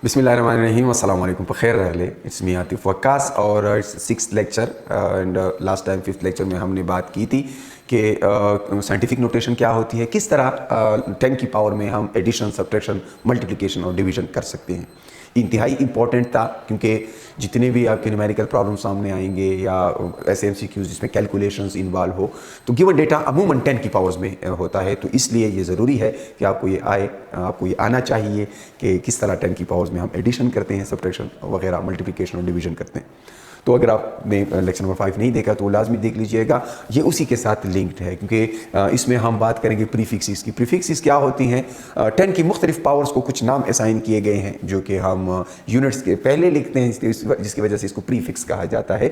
बिस्मिल्लाहिर्रहमानिर्रहीम अस्सलाम वालेकुम बखैर रहले। इट्स मी आतिफ वक्कास और it's 6th lecture and last time 5th lecture में हमने बात की थी कि साइंटिफिक नोटेशन क्या होती है, किस तरह 10 की पावर में हम एडिशन, सब्ट्रैक्शन, मल्टीप्लिकेशन और डिवीजन कर सकते हैं। इंतहाई इम्पॉर्टेंट था क्योंकि जितने भी आपके न्यूमेरिकल प्रॉब्लम सामने आएंगे या ऐसे MCQs जिसमें कैलकुलेशंस इन्वॉल्व हो, तो गिवन डेटा अमूमन 10 की पावर्स में होता है। तो इसलिए ये ज़रूरी है कि आपको ये आना चाहिए कि किस तरह 10 की पावर्स में हम एडिशन करते हैं, सब्ट्रैक्शन वगैरह, मल्टीप्लिकेशन और डिवीजन करते हैं। तो अगर आपने लेक्चर नंबर 5 नहीं देखा तो वो लाजमी देख लीजिएगा, ये उसी के साथ लिंक्ड है क्योंकि इसमें हम बात करेंगे प्रीफिक्सिस की। प्रीफिक्सिस क्या होती हैं? 10 की मुख्तलिफ पावर्स को कुछ नाम असाइन किए गए हैं जो कि हम यूनिट्स के पहले लिखते हैं, जिसकी वजह से इसको प्रीफिक्स कहा जाता है।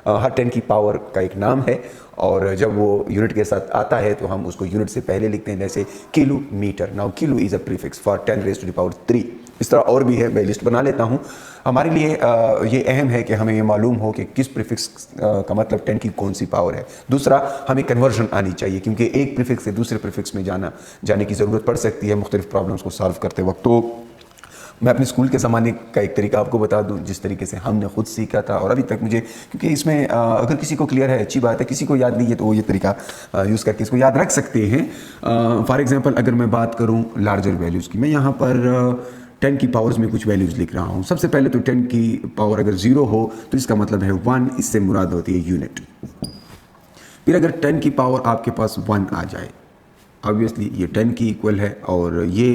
हर 10 की पावर का एक नाम है और जब वो यूनिट के साथ आता है तो हम उसको यूनिट से पहले लिखते हैं, जैसे kilometre. Now kilo is a prefix for 10 raise to the power 3। इस तरह और भी है, मैं लिस्ट बना लेता हूँ। हमारे लिए ये अहम है कि हमें ये मालूम हो कि किस प्रीफिक्स का मतलब 10 की कौन सी पावर है। दूसरा, हमें कन्वर्जन आनी चाहिए क्योंकि एक प्रीफिक्स से दूसरे प्रीफिक्स में जाने की ज़रूरत पड़ सकती है मुख्तलिफ प्रॉब्लम्स को सॉल्व करते वक्त। तो मैं अपने स्कूल के ज़माने का एक तरीका आपको बता दूं, जिस तरीके से हमने खुद सीखा था और अभी तक मुझे, क्योंकि इसमें अगर किसी को क्लियर है अच्छी बात है, किसी को याद नहीं है तो वो ये तरीका यूज़ करके इसको याद रख सकते हैं। फॉर एग्जांपल अगर मैं बात करूं लार्जर वैल्यूज़ की, मैं यहाँ पर 10 की पावर्स में कुछ वैल्यूज़ लिख रहा हूँ। सबसे पहले तो 10 की पावर अगर 0 हो तो इसका मतलब है 1, इससे मुराद होती है यूनिट। फिर अगर 10 की पावर आपके पास 1 आ जाए, ऑब्वियसली ये 10 की इक्वल है और ये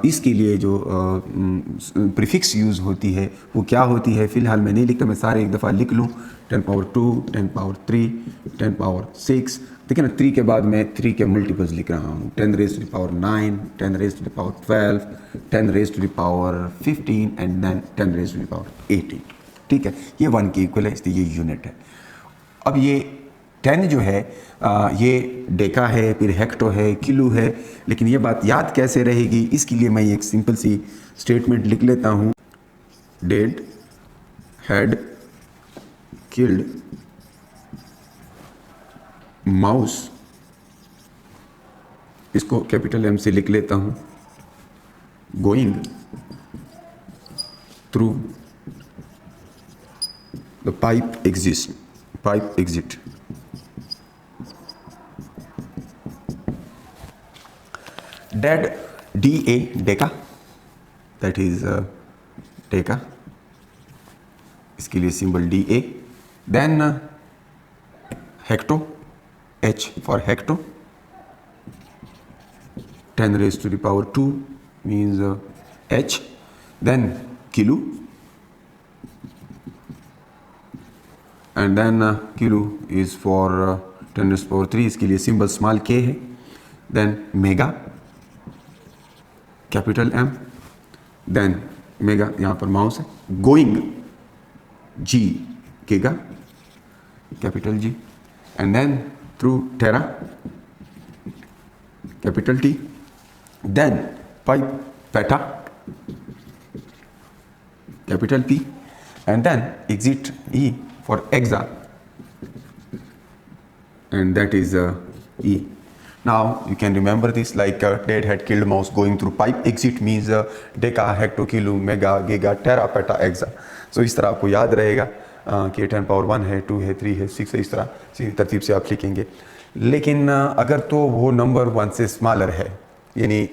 इसके लिए जो प्रीफिक्स यूज़ होती है वो क्या होती है, फ़िलहाल मैं नहीं लिखता, मैं सारे एक दफ़ा लिख लूँ। 10 पावर 2, 10 पावर 3, 10 पावर 6। देखिए ना, 3 के बाद मैं 3 के मल्टीपल्स लिख रहा हूँ। 10 raise to the power 9, 10 raise to the power 12, 10 raise to the power 15 and then 10 raise to the power 18। ठीक है, ये 1 की इक्वल है, इसलिए ये यूनिट है। अब ये 10 जो है ये डेका है, फिर हेक्टो है, किलो है, लेकिन ये बात याद कैसे रहेगी, इसके लिए मैं एक सिंपल सी स्टेटमेंट लिख लेता हूँ। डेड हैड किल्ड माउस, इसको कैपिटल M से लिख लेता हूँ। Going through the pipe exit. Dead DA deca, that is deca, इसके लिए symbol DA। Then hecto, H for hecto, 10 raise to the power 2 means H। Then kilo and then kilo is for 10 raise to power 3, इसके लिए symbol small k है। Then mega, capital M। Then mega यहाँ पर mouse है। Going G, giga, capital G। And then through tera, capital T। Then pipe peta, capital P। And then exit E for exa, and that is E. Now you can remember this like dead had killed mouse, going through pipe exit means deca, hecto, kilo, mega, giga, tera, peta, exa. So इस तरह आपको याद रहेगा कि 10 power 1 है, 2 है, 3 है, 6 है, इस तरह इसी तरतीब से आप लिखेंगे। लेकिन अगर तो वो नंबर 1 से स्मॉलर है, यानी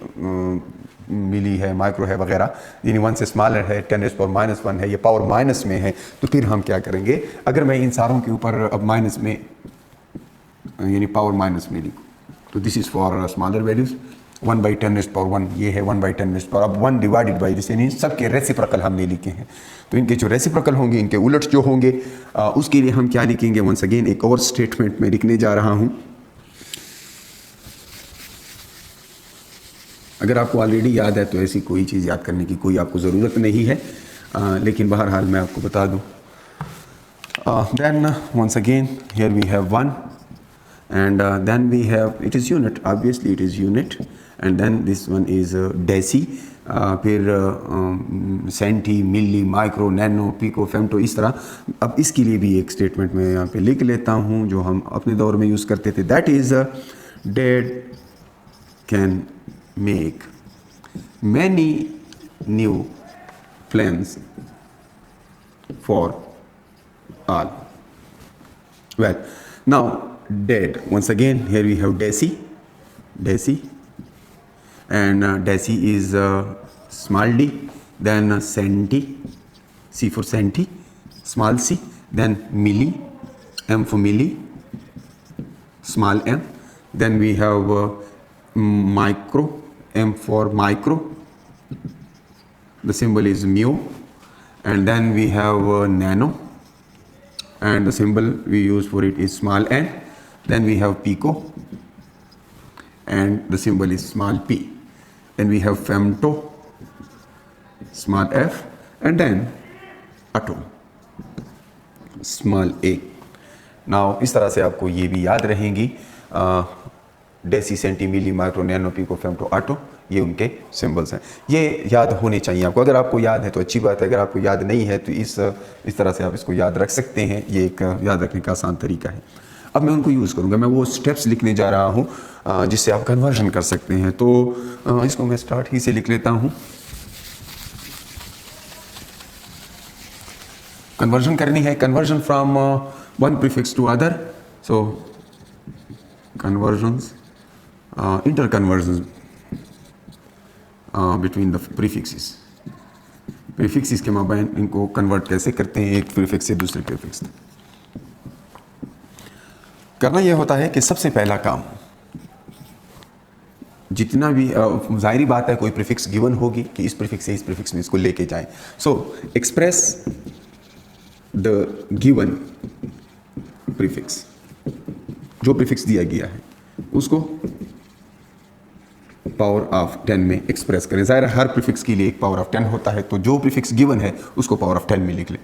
मिली है, माइक्रो है वगैरह, यानी 1 से स्मॉलर है, 10 रेज़ पावर -1 है, ये पावर माइनस में है, तो फिर हम क्या करेंगे? अगर मैं इन सारों के ऊपर अब माइनस में यानी पावर माइनस में लिखूँ तो this is for smaller values. 1/10 rays power 1 ये है, 1/10 रेज़ पावर, अब 1 डिवाइडेड बाई दिस, यानी सबके रेसिप्रोकल हमने लिखे हैं। तो इनके जो रेसिप्रोकल होंगे, इनके उलट जो होंगे, उसके लिए हम क्या लिखेंगे? वंस अगेन एक और स्टेटमेंट में लिखने जा रहा हूँ। अगर आपको ऑलरेडी याद है तो ऐसी कोई चीज़ याद करने की कोई आपको ज़रूरत नहीं है, लेकिन बहरहाल मैं आपको बता दूँ। Then once again here we have 1 and then we have, it is unit, obviously it is unit, and then this one is deci, फिर senti, milli, micro, nano, pico, femto, इस तरह। अब इसके लिए भी एक स्टेटमेंट मैं यहाँ पे लिख लेता हूँ जो हम अपने दौर में यूज़ करते थे। That is dead can make many new flames for all. Well, now dead. Once again, here we have Desi, and Desi is small d, then Centi, C for Centi, small c, then Milli, M for Milli, small m, then we have micro, M for micro, the symbol is mu, and then we have nano, and the symbol we use for it is small n. Then we have pico, and the symbol is small p. Then we have femto, small f, and then atom, small a. Now इस तरह से आपको ये भी याद रहेंगी, deci, centi, milli, micro, nano, pico, femto, atto, ये उनके सिंबल्स हैं। ये याद होने चाहिए आपको। अगर आपको याद है तो अच्छी बात है, अगर आपको याद नहीं है तो इस तरह से आप इसको याद रख सकते हैं। ये एक याद रखने का आसान तरीका है। अब मैं उनको यूज़ करूँगा, मैं वो स्टेप्स लिखने जा रहा हूँ जिससे आप कन्वर्जन कर सकते हैं। तो इसको मैं स्टार्ट ही से लिख लेता हूँ। कन्वर्जन करनी है, conversion from one prefix to other. So conversions, inter conversion between the prefixes. Prefixes के माबैन इनको कन्वर्ट कैसे करते हैं एक प्रीफिक्स से दूसरे प्रीफिक्स तक। करना यह होता है कि सबसे पहला काम, जितना भी जाहिर बात है कोई प्रीफिक्स गिवन होगी कि इस प्रीफिक्स से इस प्रीफिक्स में इसको लेके जाएं। सो एक्सप्रेस द गिवन प्रीफिक्स, जो प्रीफिक्स दिया गया है उसको पावर ऑफ 10 में एक्सप्रेस करें। ज़ाहिर हर प्रीफिक्स के लिए एक पावर ऑफ 10 होता है, तो जो प्रीफिक्स गिवन है उसको पावर ऑफ 10 में लिख लें।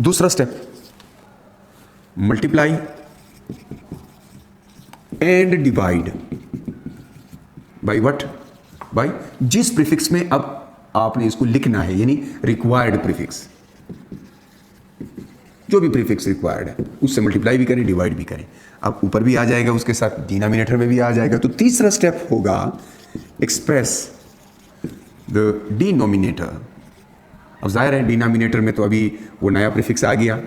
दूसरा step, multiply and divide by what, by जिस प्रीफिक्स में अब आपने इसको लिखना है, यानी रिक्वायर्ड प्रीफिक्स, जो भी प्रीफिक्स रिक्वायर्ड है उससे मल्टीप्लाई भी करें, डिवाइड भी करें। अब ऊपर भी आ जाएगा, उसके साथ डिनोमिनेटर में भी आ जाएगा। तो तीसरा स्टेप होगा एक्सप्रेस द डिनोमिनेटर। अब जाहिर है डिनोमिनेटर में तो अभी वो नया प्रीफिक्स आ गया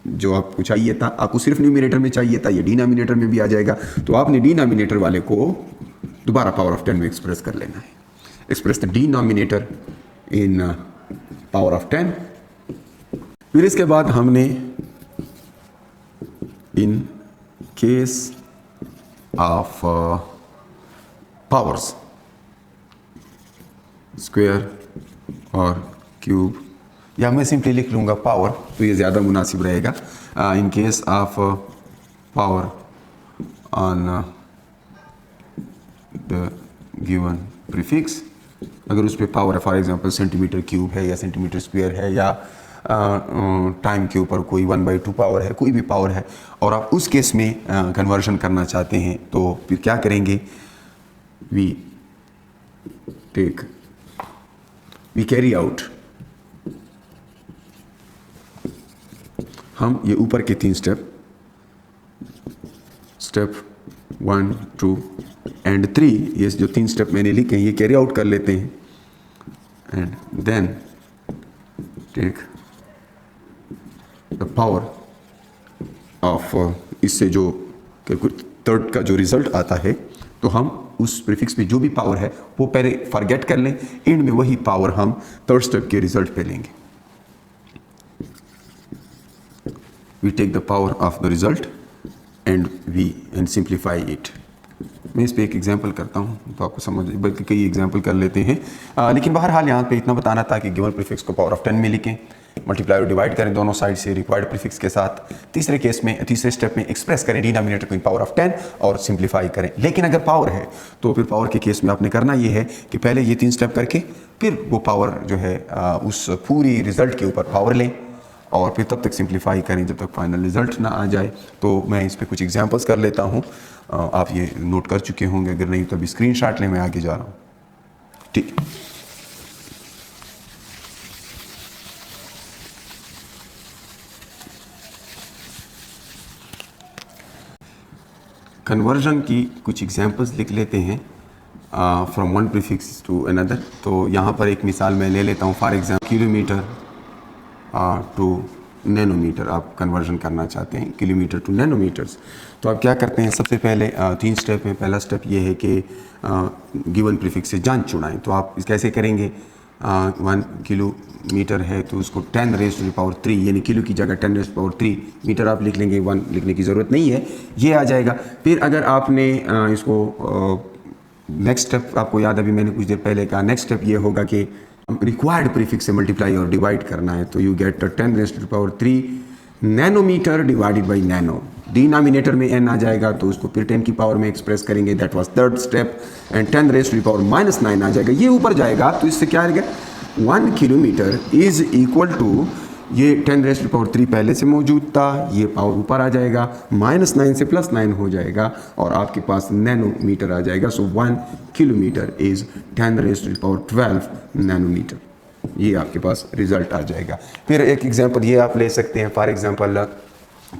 जो आपको चाहिए था, आपको सिर्फ न्यूमिनेटर में चाहिए था, ये डिनोमिनेटर में भी आ जाएगा। तो आपने डिनोमिनेटर वाले को दोबारा पावर ऑफ 10 में एक्सप्रेस कर लेना है। Express the denominator in power of 10। फिर इसके बाद हमने in case of powers, square और क्यूब, या मैं सिंपली लिख लूँगा पावर, तो ये ज़्यादा मुनासिब रहेगा। In case of power on the given prefix, अगर उस पर पावर है, फॉर एग्जांपल सेंटीमीटर क्यूब है या सेंटीमीटर स्क्वायर है या टाइम के ऊपर कोई 1/2 पावर है, कोई भी पावर है, और आप उस केस में कन्वर्जन करना चाहते हैं, तो फिर क्या करेंगे, वी कैरी आउट, हम ये ऊपर के 3 स्टेप 1, 2 एंड 3, ये जो 3 स्टेप मैंने लिखे हैं ये कैरी आउट कर लेते हैं। And then take the power of, इससे जो थर्ड का जो रिजल्ट आता है, तो हम उस प्रीफिक्स में जो भी पावर है वो पहले फॉरगेट कर लें, एंड में वही पावर हम थर्ड स्टेप के रिजल्ट पे लेंगे। We take the power of the result and simplify it. मैं इस पे एक एग्जांपल करता हूँ तो आपको समझ, बल्कि कई एग्जांपल कर लेते हैं, लेकिन बहरहाल यहाँ पे इतना बताना था कि गिवन प्रीफिक्स को पावर ऑफ 10 में लिखें, मल्टीप्लाई और डिवाइड करें दोनों साइड से रिक्वायर्ड प्रीफिक्स के साथ। तीसरे स्टेप में एक्सप्रेस करें डिनोमिनेटर को इन पावर ऑफ 10 और सिंप्लीफाई करें। लेकिन अगर पावर है तो फिर पावर के केस में आपने करना ये है कि पहले ये 3 स्टेप करके फिर वो पावर जो है उस पूरी रिजल्ट के ऊपर पावर लें और फिर तब तक सिंप्लीफाई करें जब तक फाइनल रिजल्ट ना आ जाए। तो मैं इस पर कुछ एग्जांपल्स कर लेता हूँ, आप ये नोट कर चुके होंगे, अगर नहीं तो अभी स्क्रीनशॉट लें, मैं आगे जा रहा हूँ। ठीक, कन्वर्जन की कुछ एग्जांपल्स लिख लेते हैं from one prefix to another. तो यहाँ पर एक मिसाल मैं ले लेता हूँ, for example kilometre to nanometre आप कन्वर्जन करना चाहते हैं, किलोमीटर टू नैनोमीटर्स। तो आप क्या करते हैं, सबसे पहले 3 स्टेप हैं। पहला स्टेप ये है कि गिवन प्रीफिक्स से जान छुड़ाएं। तो आप कैसे करेंगे, 1 किलोमीटर है तो उसको 10⁻³ यानी किलो की जगह 10⁻³ मीटर आप लिख लेंगे, 1 लिखने की ज़रूरत नहीं है, ये आ जाएगा। फिर अगर आपने इसको नेक्स्ट स्टेप आपको याद, अभी मैंने कुछ देर पहले कहा, नेक्स्ट स्टेप ये होगा कि रिक्वायर्ड प्रीफिक्स से मल्टीप्लाई और डिवाइड करना है। तो you get 10⁻³ nanometre divided by nano. Denominator में n आ जाएगा तो उसको फिर 10 की पावर में एक्सप्रेस करेंगे, that was third step, and 10⁻⁻9 आ जाएगा। ये ऊपर जाएगा तो इससे क्या आएगा, 1 किलोमीटर इज इक्वल टू, ये 10⁻³ पहले से मौजूद था, ये पावर ऊपर आ जाएगा, -9 से +9 हो जाएगा और आपके पास नैनोमीटर आ जाएगा। सो 1 किलोमीटर इज 10⁻12 नैनोमीटर। ये आपके पास रिजल्ट आ जाएगा। फिर एक एग्जांपल ये आप ले सकते हैं, फॉर एग्जांपल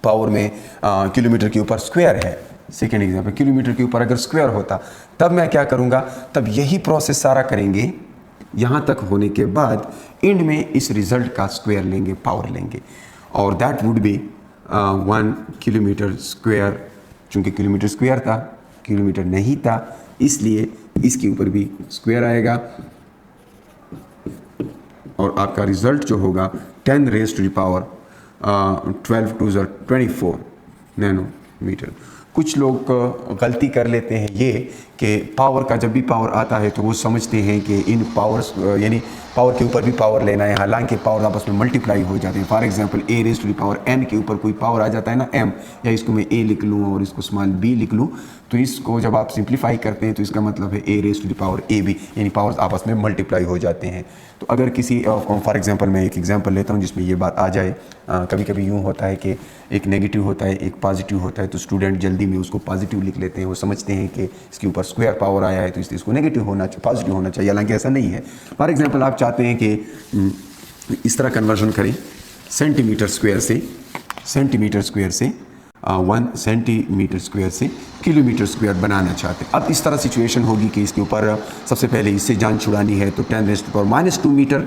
पावर में किलोमीटर के ऊपर स्क्वायर है। सेकेंड एग्जांपल, किलोमीटर के ऊपर अगर स्क्वायर होता तब मैं क्या करूँगा, तब यही प्रोसेस सारा करेंगे यहाँ तक होने के बाद एंड में इस रिजल्ट का स्क्वायर लेंगे, पावर लेंगे, और that would B 1 kilometre square. चूँकि किलोमीटर स्क्वायर था, किलोमीटर नहीं था, इसलिए इसके ऊपर भी स्क्वायर आएगा और आपका रिजल्ट जो होगा 10⁻12 × 24 नैनोमीटर। कुछ लोग गलती कर लेते हैं ये कि पावर का जब भी पावर आता है तो वो समझते हैं कि इन पावर्स यानी पावर के ऊपर भी पावर लेना है, हालांकि पावर आपस में मल्टीप्लाई हो जाते हैं। फॉर एग्जांपल a⁻n के ऊपर कोई पावर आ जाता है ना m, या इसको मैं a लिख लूँ और इसको स्मॉल b लिख लूँ, तो इसको जब आप सिंप्लीफाई करते हैं तो इसका मतलब है a⁻ab, यानी पावर्स आपस में मल्टीप्लाई हो जाते हैं। तो अगर किसी फॉर एग्जांपल मैं एक एग्जांपल लेता हूँ जिसमें ये बात आ जाए, कभी कभी यूँ होता है कि एक नेगेटिव होता है, एक पॉजिटिव होता है, तो स्टूडेंट जल्दी में उसको पॉजिटिव लिख लेते हैं। वो समझते हैं कि इसके ऊपर स्क्वायर पावर आया है तो इसलिए इसको नेगेटिव होना चाहिए, पॉजिटिव होना चाहिए, हालांकि ऐसा नहीं है। फॉर एग्जांपल आप चाहते हैं कि इस तरह कन्वर्जन करें सेंटीमीटर स्क्वायर से 1 सेंटीमीटर स्क्वायर से किलोमीटर स्क्वायर बनाना चाहते हैं। अब इस तरह सिचुएशन होगी कि इसके ऊपर सबसे पहले इससे जान छुड़ानी है तो 10⁻⁻² मीटर,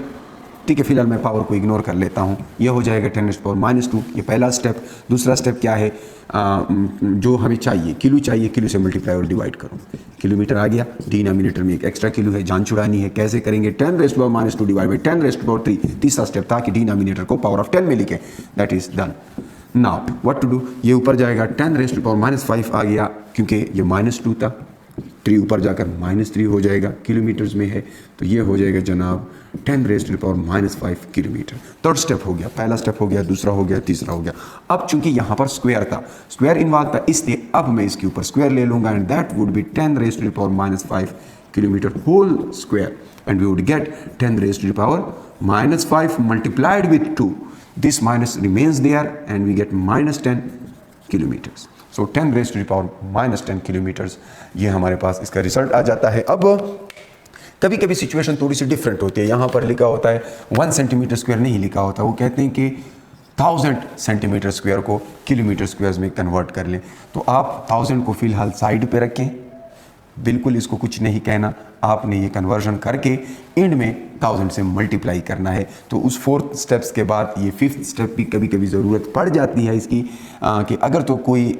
ठीक है, फिलहाल मैं पावर को इग्नोर कर लेता हूँ, ये हो जाएगा 10⁻², ये पहला स्टेप। दूसरा स्टेप क्या है, जो हमें चाहिए, किलो चाहिए, किलो से मल्टीप्लाई और डिवाइड करो, किलोमीटर आ गया, डिनोमिनेटर में एक एक्स्ट्रा किलो है, जान छुड़ानी है, कैसे करेंगे, 10⁻⁻² डिवाइड बाई 10⁻3। तीसरा स्टेप था कि डिनोमिनेटर को पावर ऑफ 10 में लिखें, that is done. Now what to do, ये ऊपर जाएगा, 10⁻⁵ आ गया क्योंकि ये -2 था, 3 ऊपर जाकर -3 हो जाएगा, किलोमीटर्स में है तो ये हो जाएगा जनाब 10⁻⁵ किलोमीटर। थर्ड स्टेप हो गया, पहला स्टेप हो गया, दूसरा हो गया, तीसरा हो गया। अब चूंकि यहाँ पर स्क्वायर था, स्क्वायर इन्वॉल्व था, इसलिए अब मैं इसके ऊपर स्क्वायर ले लूँगा and that would be 10⁻⁵ kilometre whole square and we would get 10⁻⁻5 multiplied with 2. This minus remains there and we get -10 kilometers. So 10⁻⁻10 kilometers ये हमारे पास इसका रिजल्ट आ जाता है। अब कभी कभी सिचुएशन थोड़ी सी डिफरेंट होती है, यहाँ पर लिखा होता है 1 सेंटीमीटर स्क्वायर नहीं लिखा होता, वो कहते हैं कि 1000 सेंटीमीटर स्क्वायर को किलोमीटर स्क्वायर में कन्वर्ट कर लें। तो आप 1000 को फिलहाल साइड पे रखें, बिल्कुल इसको कुछ नहीं कहना, आपने ये कन्वर्जन करके एंड में 1000 से मल्टीप्लाई करना है। तो उस 4th स्टेप्स के बाद ये 5th स्टेप भी कभी कभी ज़रूरत पड़ जाती है इसकी, कि अगर तो कोई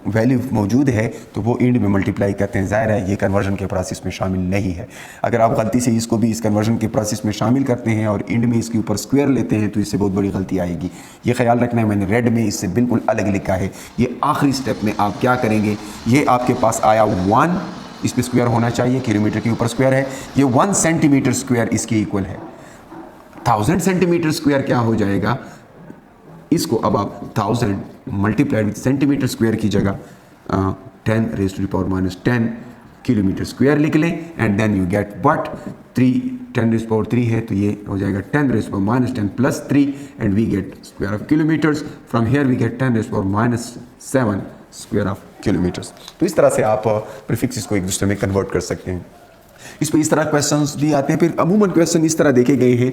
वैल्यू मौजूद है तो वो एंड में मल्टीप्लाई करते हैं। ज़ाहिर है ये कन्वर्जन के प्रोसेस में शामिल नहीं है। अगर आप गलती से इसको भी इस कन्वर्जन के प्रोसेस में शामिल करते हैं और एंड में इसके ऊपर स्क्वायर लेते हैं तो इससे बहुत बड़ी गलती आएगी। ये ख्याल रखना है, मैंने रेड में इससे बिल्कुल अलग लिखा है। ये आखिरी स्टेप में आप क्या करेंगे, ये आपके पास आया 1, इस पे स्क्वायर होना चाहिए, किलोमीटर के ऊपर स्क्वायर है, ये 1 सेंटीमीटर स्क्वायर इसके इक्वल है। 1000 सेंटीमीटर स्क्वायर क्या हो जाएगा, इसको अब आप 1000 मल्टीप्लाइड विथ सेंटीमीटर स्क्वायर की जगह 10⁻⁻10 किलोमीटर स्क्वायर लिख लें and then you get what, 10⁻³ है तो ये हो जाएगा 10⁻⁻10 + 3 and we get square of kilometres. From here we get 10⁻⁻7 square of kilometres. तो इस तरह से आप प्रीफिक्सेस को एक दूसरे में कन्वर्ट कर सकते हैं। इस पर इस तरह क्वेश्चंस भी आते हैं। फिर अमूमन क्वेश्चन इस तरह देखे गए हैं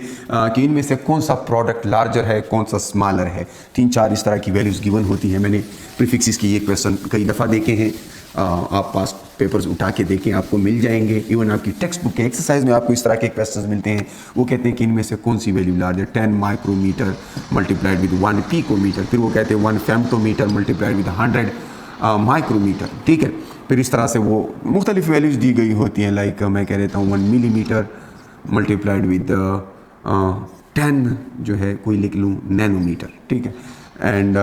कि इनमें से कौन सा प्रोडक्ट लार्जर है, कौन सा स्मॉलर है। 3-4 इस तरह की वैल्यूज़ गिवन होती हैं। मैंने प्रीफिक्सेस की ये क्वेश्चन कई दफ़ा देखे हैं, आप पास पेपर्स उठा के देखें, आपको मिल जाएंगे। इवन आपकी टेक्स्ट बुक के एक्सरसाइज में आपको इस तरह के क्वेश्चंस मिलते हैं। वो कहते हैं कि इनमें से कौन सी वैल्यू लार्ज है, 10 माइक्रोमीटर मल्टीप्लाइड विद 1 पिकोमीटर, फिर वो कहते हैं 1 फेम्टोमीटर मल्टीप्लाइड विद 100 माइक्रोमीटर, ठीक है। फिर इस तरह से वो मुख्तलिफ वैल्यूज़ दी गई होती हैं, लाइक मैं कह देता हूँ 1 मिलीमीटर मल्टीप्लाइड विद 10 जो है कोई लिख लूँ नैनोमीटर, ठीक है। एंड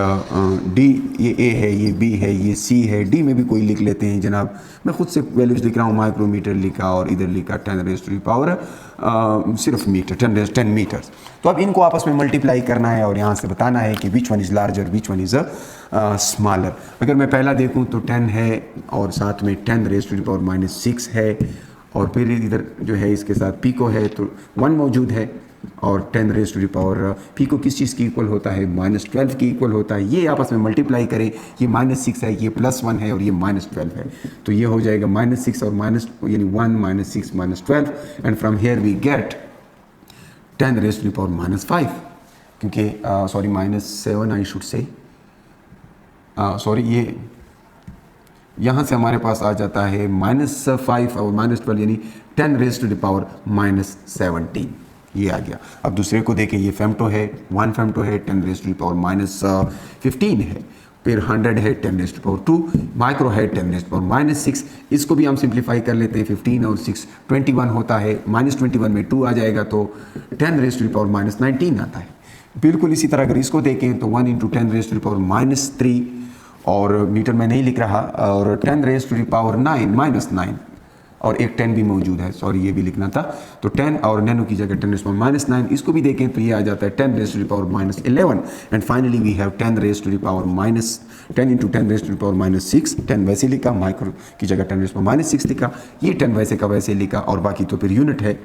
डी, ये ए है, ये बी है, ये सी है, डी में भी कोई लिख लेते हैं जनाब। मैं खुद से वैल्यूज़ लिख रहा हूँ, माइक्रोमीटर लिखा और इधर लिखा 10 रेज़ टू द पावर सिर्फ मीटर, 10 मीटर्स। तो अब इनको आपस में मल्टीप्लाई करना है और यहाँ से बताना है कि which one is larger, which one is smaller. अगर मैं पहला देखूँ तो 10 है और साथ में 10 रेज़ टू द पावर -6 है, और फिर इधर जो है इसके साथ पिको है तो 1 मौजूद है, और 10 raise to the power pico किस चीज़ की इक्वल होता है, -12 की इक्वल होता है। ये आपस में मल्टीप्लाई करें, ये -6 है, ये +1 है और ये -12 है, तो ये हो जाएगा -6 और यानी 1 -6 -12, and from here we get 10 raise to the power -5, क्योंकि sorry -7 I should say, sorry ये यहाँ से हमारे पास आ जाता है -5 और -12 यानी 10 रेज़ टू द पावर -17, ये आ गया। अब दूसरे को देखें, ये फेम्टो है, 1 फेम्टो है, 10 रेज़ टू द पावर -15 है, फिर 100 है, 10 raise to the power 2, micro है, 10 रेज़ टू द पावर -6। इसको भी हम सिंप्लीफाई कर लेते हैं, 15 और 6 21 होता है, -21 में 2 आ जाएगा तो 10 रेज़ टू द पावर -19 आता है। बिल्कुल इसी तरह अगर इसको देखें तो 1 × 10 रेज़ टू द पावर -3, और मीटर में नहीं लिख रहा, और 10 रेज़ टू द पावर -9, और एक 10 भी मौजूद है, सॉरी ये भी लिखना था, तो 10 और नैनो की जगह 10 रेज़ टू द पावर -9, इसको भी देखें तो ये आ जाता है 10 raise to the power -11, and finally we have 10 raise to the power -10 × 10 raise to the power -6, 10 वैसे लिखा, माइक्रो की जगह 10 रेज़ टू द पावर -6 लिखा, ये 10 वैसे का वैसे लिखा, और बाकी तो फिर यूनिट है,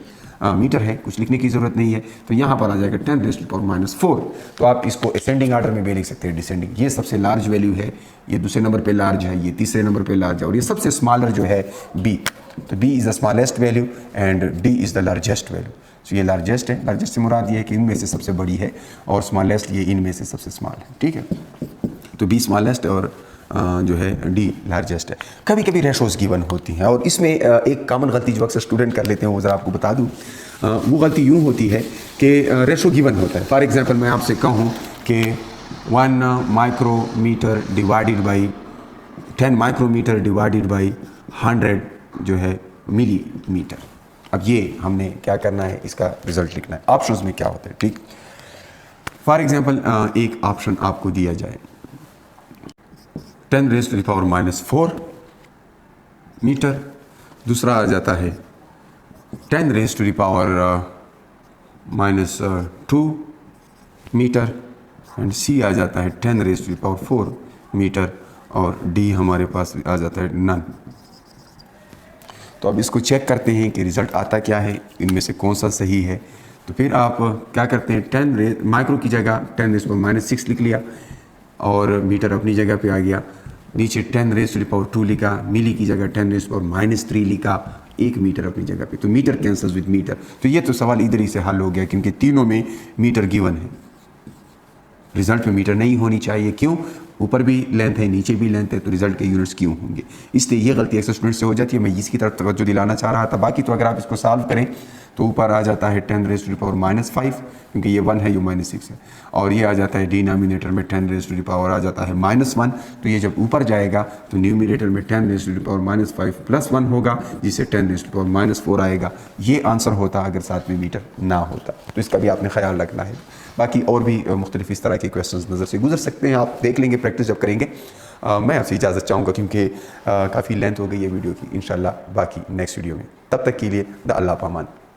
मीटर है, कुछ लिखने की ज़रूरत नहीं है। तो यहाँ पर आ जाएगा 10 रेज़ टू द पावर -4। तो आप इसको असेंडिंग आर्डर में भी लिख सकते हैं, डिसेंडिंग। ये सबसे लार्ज वैल्यू है, ये दूसरे नंबर पे लार्ज है, ये तीसरे नंबर पे लार्ज है, और ये सबसे स्मॉलर जो है बी। तो B is the smallest value and D is the largest value. तो ये लार्जेस्ट है, लार्जेस्ट से मुराद ये है कि इनमें से सबसे बड़ी है, और स्मॉलेस्ट ये इनमें से सबसे स्मॉल है, ठीक है। तो बी स्मॉलेस्ट और जो है डी लार्जेस्ट है। कभी कभी रेशोज़ गिवन होती हैं, और इसमें एक कॉमन गलती जो अक्सर स्टूडेंट कर लेते हैं वो ज़रा आपको बता दूँ। वो गलती यूँ होती है कि रेशो गिवन होता है। फॉर एग्जांपल मैं आपसे कहूँ कि 1 micrometre divided by 10 micrometre divided by 100 जो है मिलीमीटर। अब ये हमने क्या करना है, इसका रिजल्ट लिखना है। ऑप्शंस में क्या होता है, ठीक। फॉर एग्जांपल एक ऑप्शन आपको दिया जाए 10 raise to the power -4 metre, दूसरा आ जाता है 10 raise to the power -2 metre, and C आ जाता है 10 raise to the power 4 metre, और डी हमारे पास आ जाता है नन। तो अब इसको चेक करते हैं कि रिज़ल्ट आता क्या है, इनमें से कौन सा सही है। तो फिर आप क्या करते हैं, 10 माइक्रो की जगह 10 रेज़ टू द पावर -6 लिख लिया, और मीटर अपनी जगह पे आ गया। नीचे 10 रेज़ टू द पावर 2 लिखा, मिली की जगह 10 रेज़ टू द पावर -3 लिखा, एक मीटर अपनी जगह पे, तो मीटर कैंसल्स विद मीटर। तो ये तो सवाल इधर ही से हल हो गया, क्योंकि तीनों में मीटर गिवन है, रिजल्ट में मीटर नहीं होनी चाहिए। क्यों, ऊपर भी लेंथ है, नीचे भी लेंथ है, तो रिजल्ट के यूनिट्स क्यों होंगे। इसलिए ये गलती अक्सर स्टूडेंट से हो जाती है। मैं इसकी तरफ तवज्जो दिलाना चाह रहा था। बाकी तो अगर आप इसको सॉल्व करें तो ऊपर आ जाता है 10 रेज़ टू द पावर -5, क्योंकि ये 1 है, ये -6 है, और ये आ जाता है डिनोमिनेटर में 10 रेज़ टू द पावर आ जाता है -1। तो ये जब ऊपर जाएगा तो न्यूमिनेटर में 10 रेज़ टू द पावर -5 + 1 होगा, जिससे 10 रेज़ टू द पावर -4 आएगा। ये आंसर होता अगर साथ में मीटर ना होता। तो इसका भी आपने ख्याल रखना है। बाकी और भी मुख्तलिफ इस तरह के क्वेश्चंस नज़र से गुजर सकते हैं, आप देख लेंगे प्रैक्टिस जब करेंगे। मैं आपसे इजाज़त चाहूँगा, क्योंकि काफ़ी लेंथ हो गई है वीडियो की। इंशाल्लाह बाकी नेक्स्ट वीडियो में, तब तक के लिए द अल्लाह पामान।